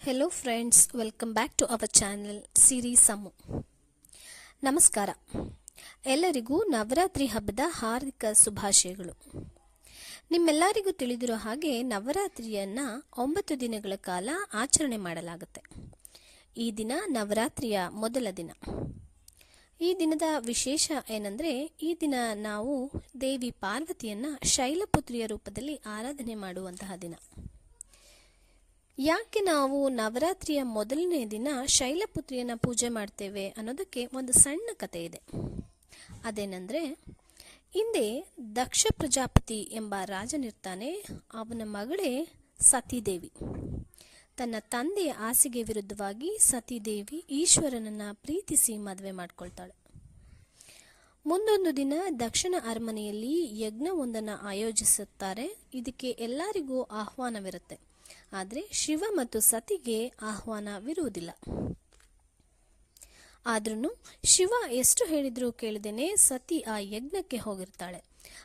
Hello friends, welcome back to our channel series Ammu. ನಮಸ್ಕಾರ. ಎಲ್ಲರಿಗೂ ನವರಾತ್ರಿ ಹಬ್ಬದ ಹಾರ್ದಿಕ ಶುಭಾಶಯಗಳು. ನಿಮ್ಮೆಲ್ಲರಿಗೂ ತಿಳಿದಿರೋ ಹಾಗೆ ನವರಾತ್ರಿಯನ್ನು 9 ದಿನಗಳ ಕಾಲ ಆಚರಣೆ ಮಾಡಲಾಗುತ್ತೆ. ಈ ದಿನ ನವರಾತ್ರಿಯ ಮೊದಲ ದಿನ. ಈ ದಿನದ ವಿಶೇಷ ಏನಂದರೆ, ಈ ದಿನ ನಾವು ದೇವಿ ಪಾರ್ವತಿಯನ್ನು ಶೈಲಪುತ್ರಿಯ ರೂಪದಲ್ಲಿ ಆರಾಧನೆ ಮಾಡುವಂತಹ ದಿನ. ಯಾಕೆ ನಾವು ನವರಾತ್ರಿಯ ಮೊದಲನೇ ದಿನ ಶೈಲಪುತ್ರಿಯನ್ನು ಪೂಜೆ ಮಾಡ್ತೇವೆ ಅನ್ನೋದಕ್ಕೆ ಒಂದು ಸಣ್ಣ ಕಥೆ ಇದೆ. ಅದೇನೆಂದರೆ, ಹಿಂದೆ ದಕ್ಷ ಪ್ರಜಾಪತಿ ಎಂಬ ರಾಜನಿರ್ತಾನೆ. ಅವನ ಮಗಳೇ ಸತೀದೇವಿ. ತನ್ನ ತಂದೆಯ ಆಸೆಗೆ ವಿರುದ್ಧವಾಗಿ ಸತೀದೇವಿ ಈಶ್ವರನನ್ನು ಪ್ರೀತಿಸಿ ಮದುವೆ ಮಾಡ್ಕೊಳ್ತಾಳೆ. ಮುಂದೊಂದು ದಿನ ದಕ್ಷಿಣ ಅರಮನೆಯಲ್ಲಿ ಯಜ್ಞವೊಂದನ್ನು ಆಯೋಜಿಸುತ್ತಾರೆ. ಇದಕ್ಕೆ ಎಲ್ಲರಿಗೂ ಆಹ್ವಾನವಿರುತ್ತೆ. ಆದರೆ ಶಿವ ಮತ್ತು ಸತಿಗೆ ಆಹ್ವಾನವಿರುವುದಿಲ್ಲ. ಆದ್ರೂ ಶಿವ ಎಷ್ಟು ಹೇಳಿದ್ರೂ ಕೇಳದೇನೆ ಸತಿ ಆ ಯಜ್ಞಕ್ಕೆ ಹೋಗಿರ್ತಾಳೆ.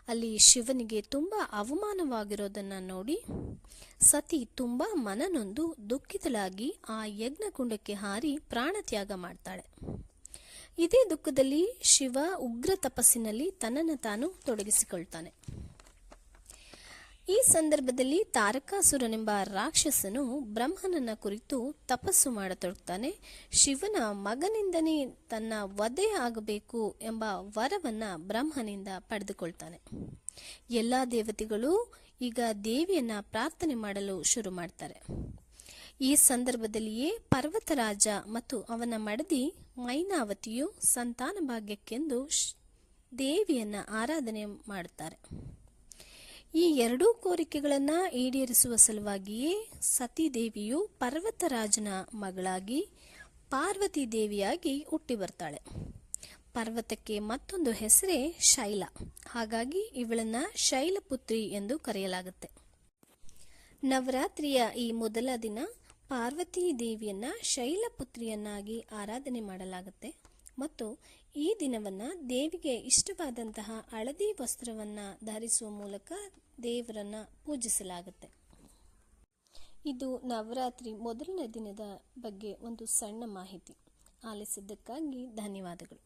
ಅಲ್ಲಿ ಶಿವನಿಗೆ ತುಂಬಾ ಅವಮಾನವಾಗಿರೋದನ್ನ ನೋಡಿ ಸತಿ ತುಂಬಾ ಮನನೊಂದು ದುಃಖಿತಳಾಗಿ ಆ ಯಜ್ಞಕುಂಡಕ್ಕೆ ಹಾರಿ ಪ್ರಾಣತ್ಯಾಗ ಮಾಡ್ತಾಳೆ. ಇದೇ ದುಃಖದಲ್ಲಿ ಶಿವ ಉಗ್ರ ತಪಸ್ಸಿನಲ್ಲಿ ತನ್ನನ್ನು ತಾನು ತೊಡಗಿಸಿಕೊಳ್ತಾನೆ. ಈ ಸಂದರ್ಭದಲ್ಲಿ ತಾರಕಾಸುರನೆಂಬ ರಾಕ್ಷಸನು ಬ್ರಹ್ಮನನ್ನ ಕುರಿತು ತಪಸ್ಸು ಮಾಡತೊಡಗ್ತಾನೆ. ಶಿವನ ಮಗನಿಂದನೇ ತನ್ನ ವಧೆ ಆಗಬೇಕು ಎಂಬ ವರವನ್ನ ಬ್ರಹ್ಮನಿಂದ ಪಡೆದುಕೊಳ್ತಾನೆ. ಎಲ್ಲ ದೇವತೆಗಳು ಈಗ ದೇವಿಯನ್ನ ಪ್ರಾರ್ಥನೆ ಮಾಡಲು ಶುರು ಮಾಡ್ತಾರೆ. ಈ ಸಂದರ್ಭದಲ್ಲಿಯೇ ಪರ್ವತರಾಜ ಮತ್ತು ಅವನ ಮಡದಿ ಮೈನಾವತಿಯು ಸಂತಾನ ಭಾಗ್ಯಕ್ಕೆಂದು ದೇವಿಯನ್ನ ಆರಾಧನೆ ಮಾಡುತ್ತಾರೆ. ಈ ಎರಡೂ ಕೋರಿಕೆಗಳನ್ನು ಈಡೇರಿಸುವ ಸಲುವಾಗಿಯೇ ಸತೀದೇವಿಯು ಪರ್ವತರಾಜನ ಮಗಳಾಗಿ ಪಾರ್ವತಿ ದೇವಿಯಾಗಿ ಹುಟ್ಟಿ ಬರ್ತಾಳೆ. ಪರ್ವತಕ್ಕೆ ಮತ್ತೊಂದು ಹೆಸರೇ ಶೈಲ. ಹಾಗಾಗಿ ಇವಳನ್ನ ಶೈಲಪುತ್ರಿ ಎಂದು ಕರೆಯಲಾಗುತ್ತೆ. ನವರಾತ್ರಿಯ ಈ ಮೊದಲ ದಿನ ಪಾರ್ವತಿ ದೇವಿಯನ್ನ ಶೈಲಪುತ್ರಿಯನ್ನಾಗಿ ಆರಾಧನೆ ಮಾಡಲಾಗುತ್ತೆ ಮತ್ತು ಈ ದಿನವನ್ನ ದೇವಿಗೆ ಇಷ್ಟವಾದಂತಹ ಹಳದಿ ವಸ್ತ್ರವನ್ನ ಧರಿಸುವ ಮೂಲಕ ದೇವರನ್ನ ಪೂಜಿಸಲಾಗುತ್ತೆ. ಇದು ನವರಾತ್ರಿ ಮೊದಲನೇ ದಿನದ ಬಗ್ಗೆ ಒಂದು ಸಣ್ಣ ಮಾಹಿತಿ. ಆಲಿಸಿದ್ದಕ್ಕಾಗಿ ಧನ್ಯವಾದಗಳು.